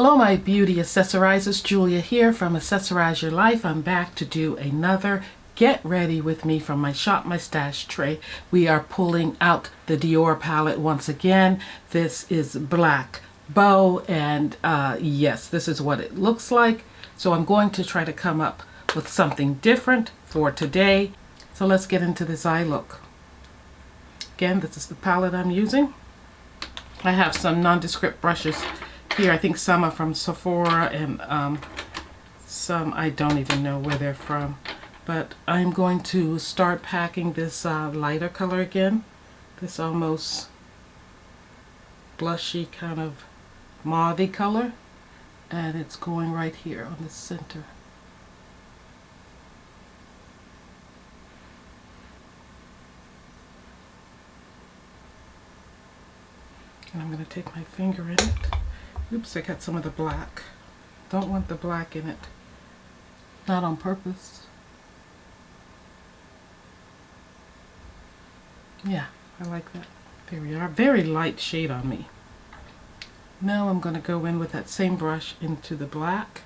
Hello my beauty accessorizers, Julia here from Accessorize Your Life. I'm back to do another Get Ready With Me from my Shop My Stash tray. We are pulling out the DIOR palette once again. This is black bow and yes, this is what it looks like. So I'm going to try to come up with something different for today. So let's get into this eye look. Again, this is the palette I'm using. I have some nondescript brushes here. I think some are from Sephora and some I don't even know where they're from. But I'm going to start packing this lighter color again. This almost blushy kind of mauve-y color. And it's going right here on the center. And I'm going to take my finger in it. Oops, I got some of the black. Don't want the black in it. Not on purpose. Yeah, I like that. There we are. Very light shade on me. Now I'm going to go in with that same brush into the black.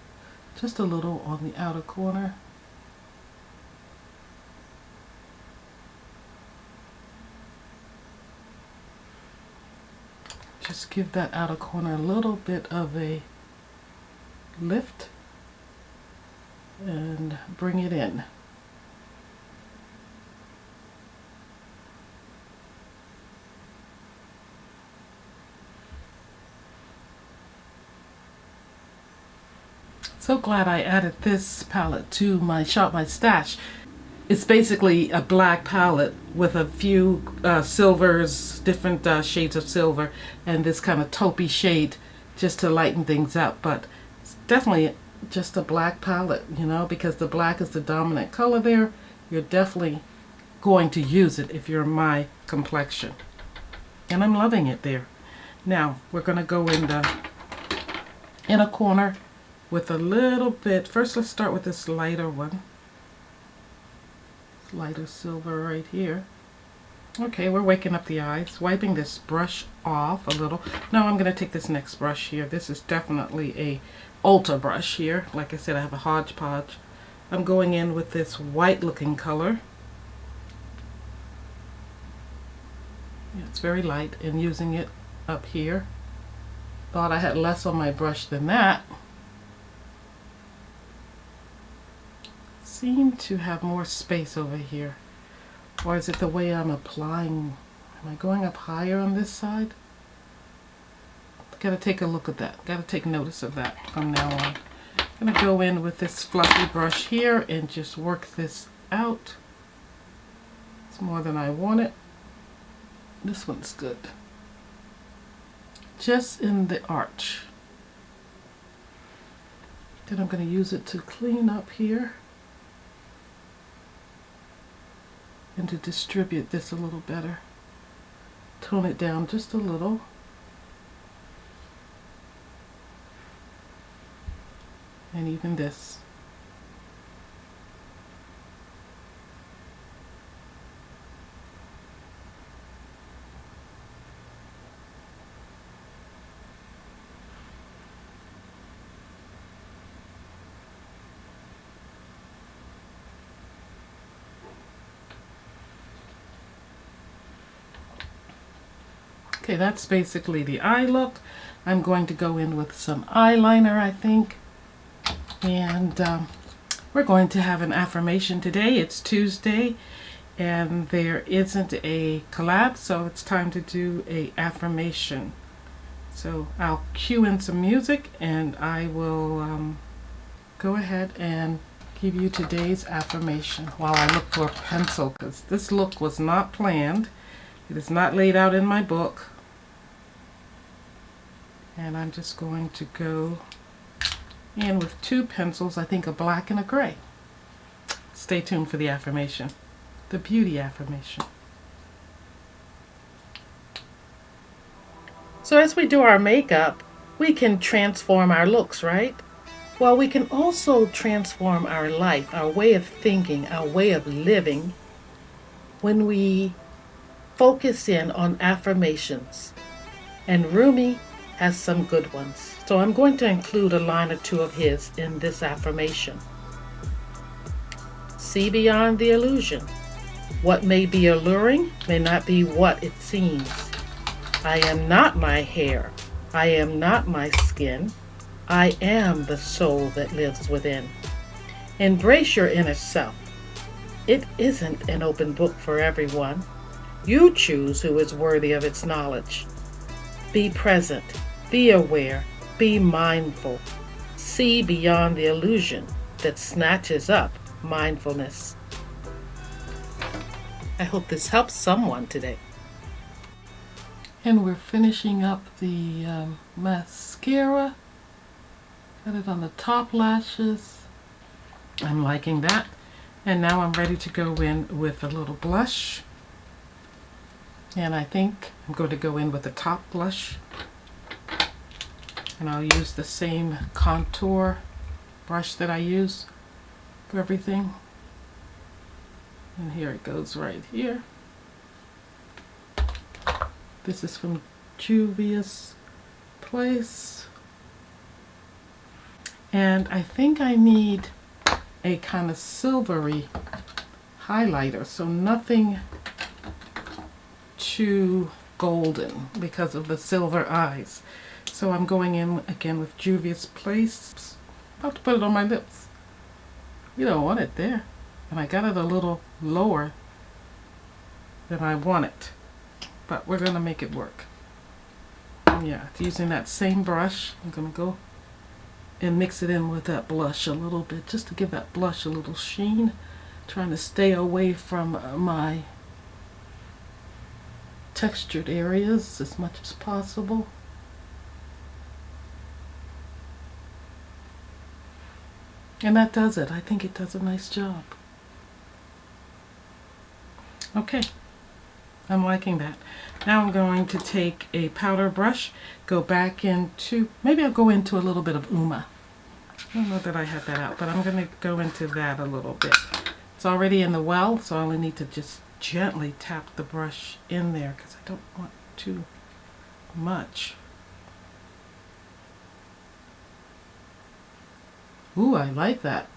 Just a little on the outer corner. Just give that outer corner a little bit of a lift and bring it in. So glad I added this palette to my Shop My Stash. It's basically a black palette with a few silvers, different shades of silver, and this kind of taupey shade just to lighten things up. But it's definitely just a black palette, you know, because the black is the dominant color there. You're definitely going to use it if you're my complexion. And I'm loving it there. Now, we're going to go in the inner corner with a little bit. First, let's start with this lighter one. Lighter silver right here. Okay, we're waking up the eyes. Wiping this brush off a little. Now I'm going to take this next brush here. This is definitely a Ulta brush here. Like I said, I have a hodgepodge. I'm going in with this white looking color. Yeah, it's very light, and using it up here. Thought I had less on my brush than that. Seem to have more space over here. Or is it the way I'm applying? Am I going up higher on this side? Gotta take a look at that. Gotta take notice of that from now on. I'm gonna go in with this fluffy brush here and just work this out. It's more than I wanted. This one's good. Just in the arch. Then I'm gonna use it to clean up here. And to distribute this a little better. Tone it down just a little. And even this. Okay, that's basically the eye look. I'm going to go in with some eyeliner, I think. And we're going to have an affirmation today. It's Tuesday, and there isn't a collab, so it's time to do a affirmation. So I'll cue in some music, and I will go ahead and give you today's affirmation while I look for a pencil, because this look was not planned. It is not laid out in my book. And I'm just going to go in with two pencils, I think a black and a gray. Stay tuned for the affirmation, the beauty affirmation. So as we do our makeup, we can transform our looks, right? Well, we can also transform our life, our way of thinking, our way of living when we focus in on affirmations. And Rumi has some good ones. So I'm going to include a line or two of his in this affirmation. See beyond the illusion. What may be alluring may not be what it seems. I am not my hair. I am not my skin. I am the soul that lives within. Embrace your inner self. It isn't an open book for everyone. You choose who is worthy of its knowledge. Be present, be aware, be mindful. See beyond the illusion that snatches up mindfulness. I hope this helps someone today. And we're finishing up the mascara. Got it on the top lashes. I'm liking that. And now I'm ready to go in with a little blush. And I think I'm going to go in with the top blush. And I'll use the same contour brush that I use for everything. And here it goes right here. This is from Juvia's Place. And I think I need a kind of silvery highlighter, so nothing too golden because of the silver eyes. So I'm going in again with Juvia's Place. About to put it on my lips. You don't want it there. And I got it a little lower than I want it. But we're going to make it work. Yeah, using that same brush, I'm going to go and mix it in with that blush a little bit, just to give that blush a little sheen. Trying to stay away from my textured areas as much as possible. And that does it. I think it does a nice job. Okay, I'm liking that. Now I'm going to take a powder brush, go back into, maybe I'll go into a little bit of Uma. I don't know that I have that out, but I'm going to go into that a little bit. It's already in the well, so I only need to just gently tap the brush in there because I don't want too much. Ooh, I like that.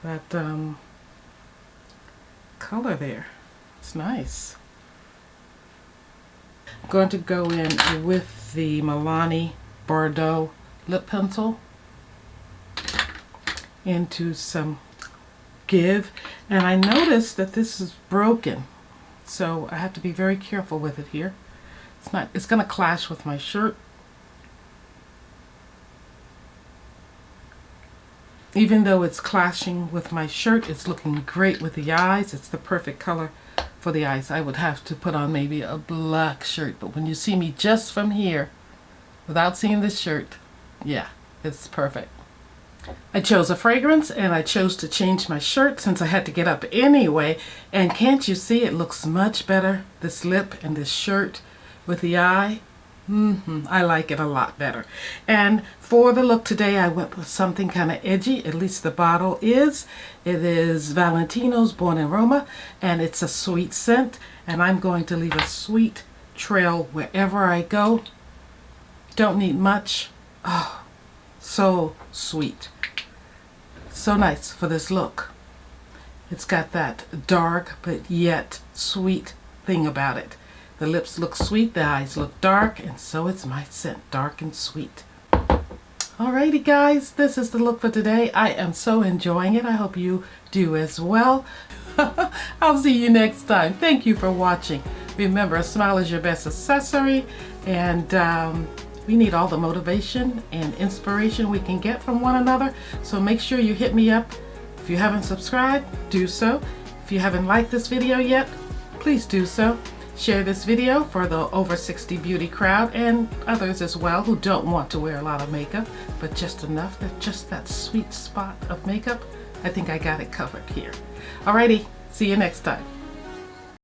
That color there. It's nice. I'm going to go in with the Milani Bordeaux lip pencil into some give, and I noticed that this is broken, so I have to be very careful with it here. It's going to clash with my shirt. Even though it's clashing with my shirt, it's looking great with the eyes. It's the perfect color for the eyes. I would have to put on maybe a black shirt, but when you see me just from here, without seeing this shirt, yeah, it's perfect. I chose a fragrance, and I chose to change my shirt since I had to get up anyway. And can't you see it looks much better, this lip and this shirt with the eye? I like it a lot better. And for the look today, I went with something kind of edgy. At least the bottle is. It is Valentino's Born in Roma, and it's a sweet scent. And I'm going to leave a sweet trail wherever I go. Don't need much. Oh, so sweet. So nice for this look. It's got that dark but yet sweet thing about it. The lips look sweet, the eyes look dark, and so is my scent, dark and sweet. Alrighty guys, this is the look for today. I am so enjoying it. I hope you do as well. I'll see you next time. Thank you for watching. Remember, a smile is your best accessory, and we need all the motivation and inspiration we can get from one another. So make sure you hit me up. If you haven't subscribed, do so. If you haven't liked this video yet, please do so. Share this video for the over 60 beauty crowd and others as well who don't want to wear a lot of makeup, but just enough, just that sweet spot of makeup. I think I got it covered here. Alrighty, see you next time.